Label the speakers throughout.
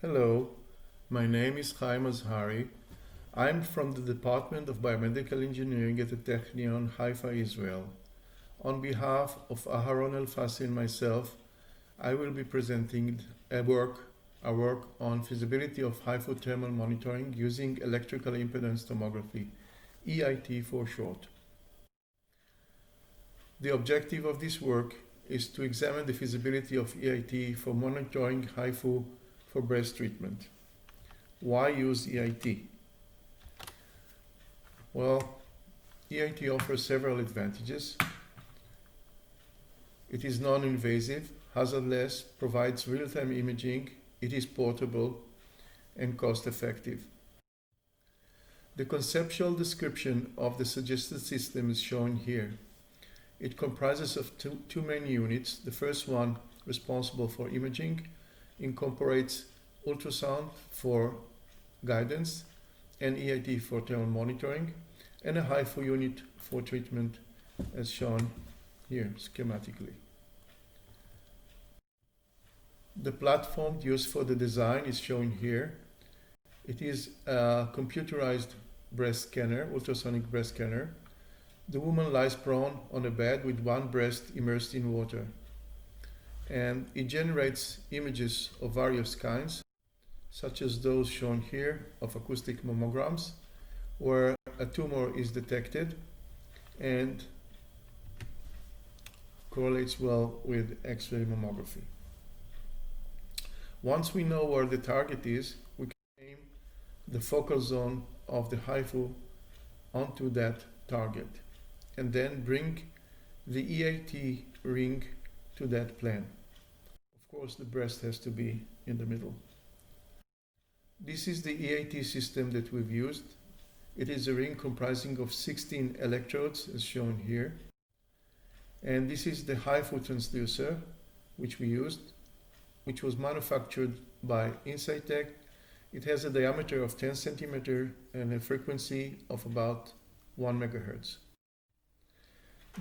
Speaker 1: Hello, my name is Azhari. I'm from the Department of Biomedical Engineering at the Technion, Haifa, Israel. On behalf of Aharon El-Fassi and myself, I will be presenting our work on feasibility of HIFU thermal monitoring using electrical impedance tomography, EIT for short. The objective of this work is to examine the feasibility of EIT for monitoring HIFU for breast treatment. Why use EIT? Well, EIT offers several advantages. It is non-invasive, hazardless, provides real-time imaging, it is portable, and cost-effective. The conceptual description of the suggested system is shown here. It comprises of two main units. The first one, responsible for imaging, incorporates ultrasound for guidance and EIT for thermal monitoring, and a HIFU unit for treatment as shown here schematically. The platform used for the design is shown here. It is a computerized breast scanner, ultrasonic breast scanner. The woman lies prone on a bed with one breast immersed in water, and it generates images of various kinds, such as those shown here of acoustic mammograms, where a tumor is detected and correlates well with X-ray mammography. Once we know where the target is, we can aim the focal zone of the HIFU onto that target, and then bring the EIT ring to that plane. Of course, the breast has to be in the middle. This is the EIT system that we've used. It is a ring comprising of 16 electrodes, as shown here. And this is the HIFU Transducer, which we used, which was manufactured by Insightec. It has a diameter of 10 centimeters and a frequency of about 1 megahertz.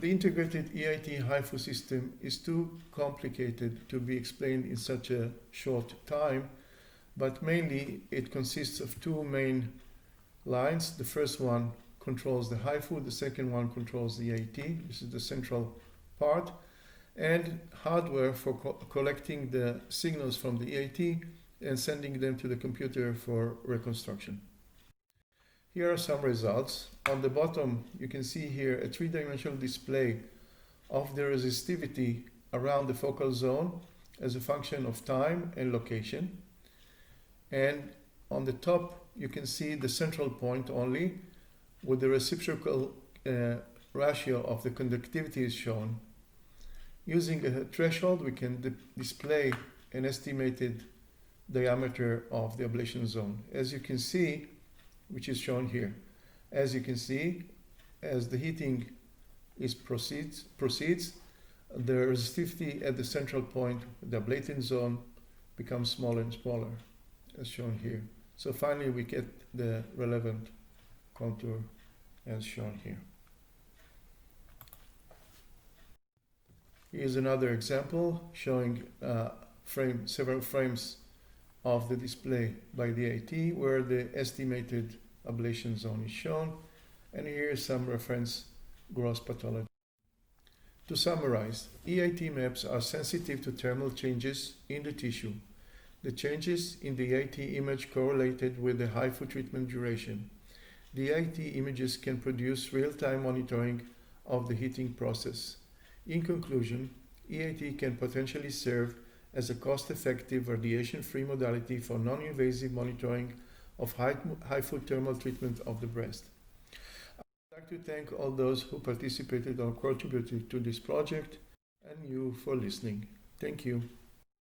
Speaker 1: The integrated EIT HIFU system is too complicated to be explained in such a short time, but mainly it consists of two main lines. The first one controls the HIFU, the second one controls the EIT. This is the central part, and hardware for collecting the signals from the EIT and sending them to the computer for reconstruction. Here are some results. On the bottom, you can see here a three-dimensional display of the resistivity around the focal zone as a function of time and location. And on the top, you can see the central point only, with the reciprocal ratio of the conductivity is shown. Using a threshold, we can display an estimated diameter of the ablation zone. As you can see, which is shown here. As you can see, as the heating proceeds, the resistivity at the central point, the ablating zone, becomes smaller and smaller, as shown here. So finally, we get the relevant contour as shown here. Here's another example showing several frames of the display by the EIT, where the estimated ablation zone is shown, and here is some reference gross pathology. To summarize, EIT maps are sensitive to thermal changes in the tissue. The changes in the EIT image correlated with the HIFU treatment duration. The EIT images can produce real-time monitoring of the heating process. In conclusion, EIT can potentially serve as a cost-effective, radiation-free modality for non-invasive monitoring of HIFU thermal treatment of the breast. I would like to thank all those who participated or contributed to this project, and you for listening. Thank you.